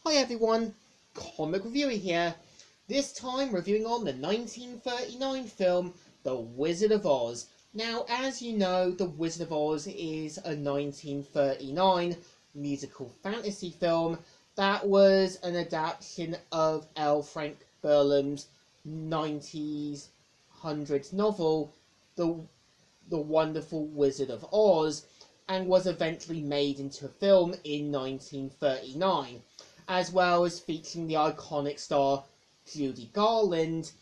Hi everyone, Comic Reviewer here. This time reviewing on the 1939 film The Wizard of Oz. Now, as you know, The Wizard of Oz is a 1939 musical fantasy film that was an adaptation of L. Frank Baum's 1900s novel, The Wonderful Wizard of Oz, and was eventually made into a film in 1939, as well as featuring the iconic star Judy Garland,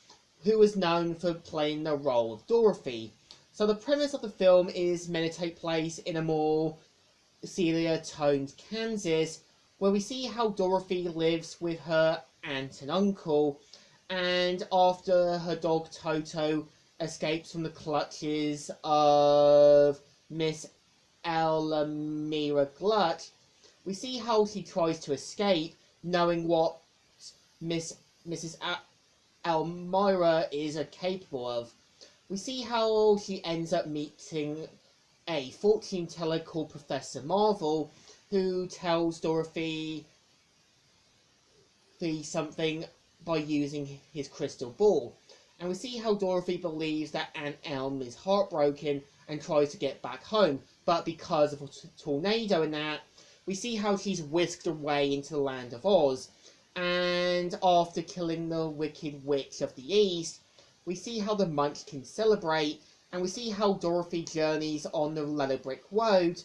who was known for playing the role of Dorothy. So the premise of the film is meant to take place in a more sepia-toned Kansas, where we see how Dorothy lives with her aunt and uncle, and after her dog Toto escapes from the clutches of Miss Elmira Glut, we see how she tries to escape, knowing what Mrs. Elmira is capable of. We see how she ends up meeting a fortune teller called Professor Marvel, who tells Dorothy something by using his crystal ball. And we see how Dorothy believes that Aunt Elm is heartbroken and tries to get back home, but because of a tornado and that, we see how she's whisked away into the land of Oz. And after killing the Wicked Witch of the East, we see how the Munchkins celebrate, and we see how Dorothy journeys on the Yellow Brick Road,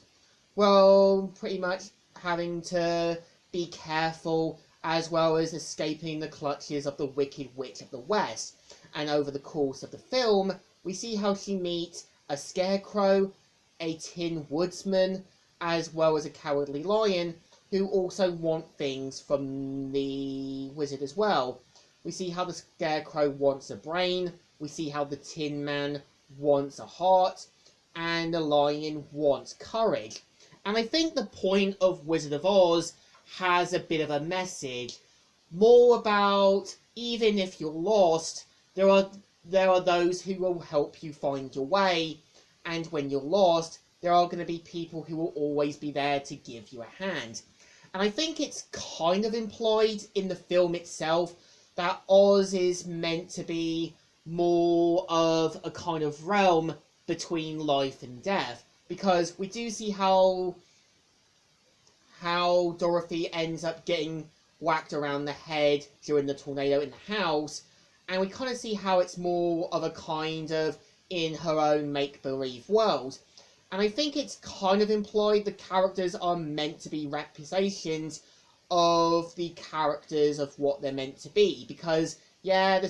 well, pretty much having to be careful as well as escaping the clutches of the Wicked Witch of the West. And over the course of the film, we see how she meets a scarecrow, a tin woodsman, as well as a cowardly lion, who also want things from the wizard as well. We see how the scarecrow wants a brain, we see how the tin man wants a heart, and the lion wants courage. And I think the point of Wizard of Oz has a bit of a message, more about even if you're lost, there are those who will help you find your way, and when you're lost, there are going to be people who will always be there to give you a hand. And I think it's kind of implied in the film itself that Oz is meant to be more of a kind of realm between life and death, because we do see how Dorothy ends up getting whacked around the head during the tornado in the house, and we kind of see how it's more of a kind of in her own make-believe world. And I think it's kind of implied the characters are meant to be representations of the characters of what they're meant to be. Because, yeah, the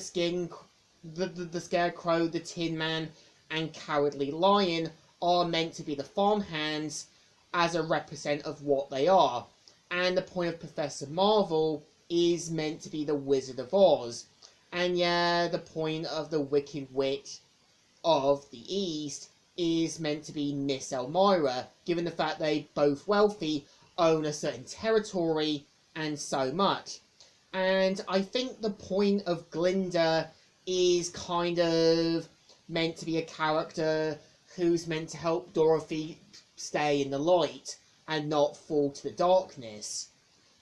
Scarecrow, the Tin Man, and Cowardly Lion are meant to be the farmhands as a represent of what they are. And the point of Professor Marvel is meant to be the Wizard of Oz. And yeah, the point of the Wicked Witch of the East is meant to be Miss Elmira, given the fact they both wealthy, own a certain territory, and so much. And I think the point of Glinda is kind of meant to be a character who's meant to help Dorothy stay in the light and not fall to the darkness.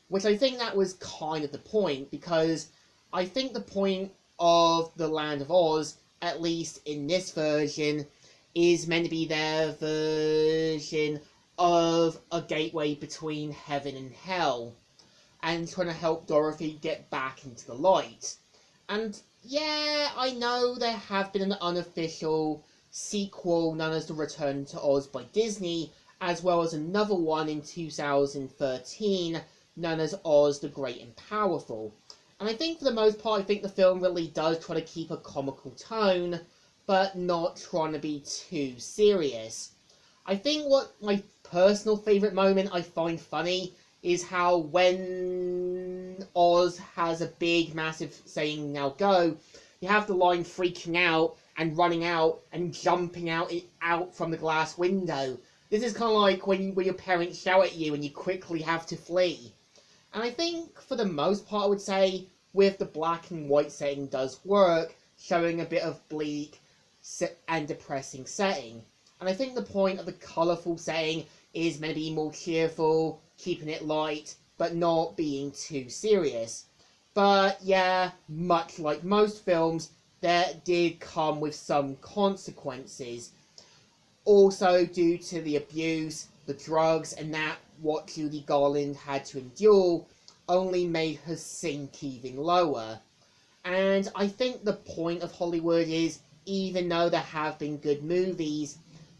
Which I think that was kind of the point, because I think the point of the Land of Oz, at least in this version, is meant to be their version of a gateway between heaven and hell, and trying to help Dorothy get back into the light. And yeah, I know there have been an unofficial sequel known as The Return to Oz by Disney, as well as another one in 2013 known as Oz the Great and Powerful. And I think for the most part, I think the film really does try to keep a comical tone, but not trying to be too serious. I think what my personal favourite moment I find funny is how when Oz has a big, massive saying, "Now go," you have the line freaking out and running out and jumping out from the glass window. This is kind of like when your parents shout at you and you quickly have to flee. And I think, for the most part, I would say, with the black and white setting does work, showing a bit of bleak and depressing setting. And I think the point of the colourful setting is meant to be more cheerful, keeping it light, but not being too serious. But yeah, much like most films, that did come with some consequences. Also, due to the abuse, the drugs, and that what Judy Garland had to endure only made her sink even lower. And I think the point of Hollywood is, even though there have been good movies,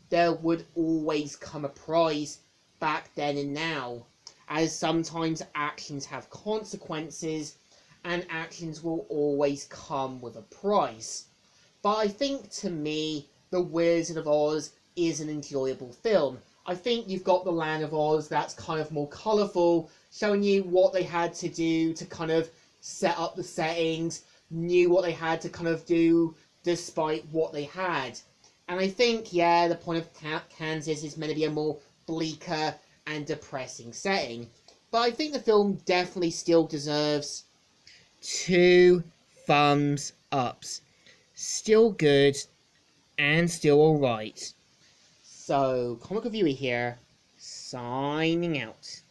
there would always come a price back then and now, as sometimes actions have consequences, and actions will always come with a price. But I think, to me, The Wizard of Oz is an enjoyable film. I think you've got The Land of Oz that's kind of more colourful, showing you what they had to do to kind of set up the settings, knew what they had to kind of do despite what they had. And I think, yeah, the point of Kansas is meant to be a more bleaker and depressing setting. But I think the film definitely still deserves 2 thumbs ups. Still good and still alright. So, Comic Reviewer here, signing out.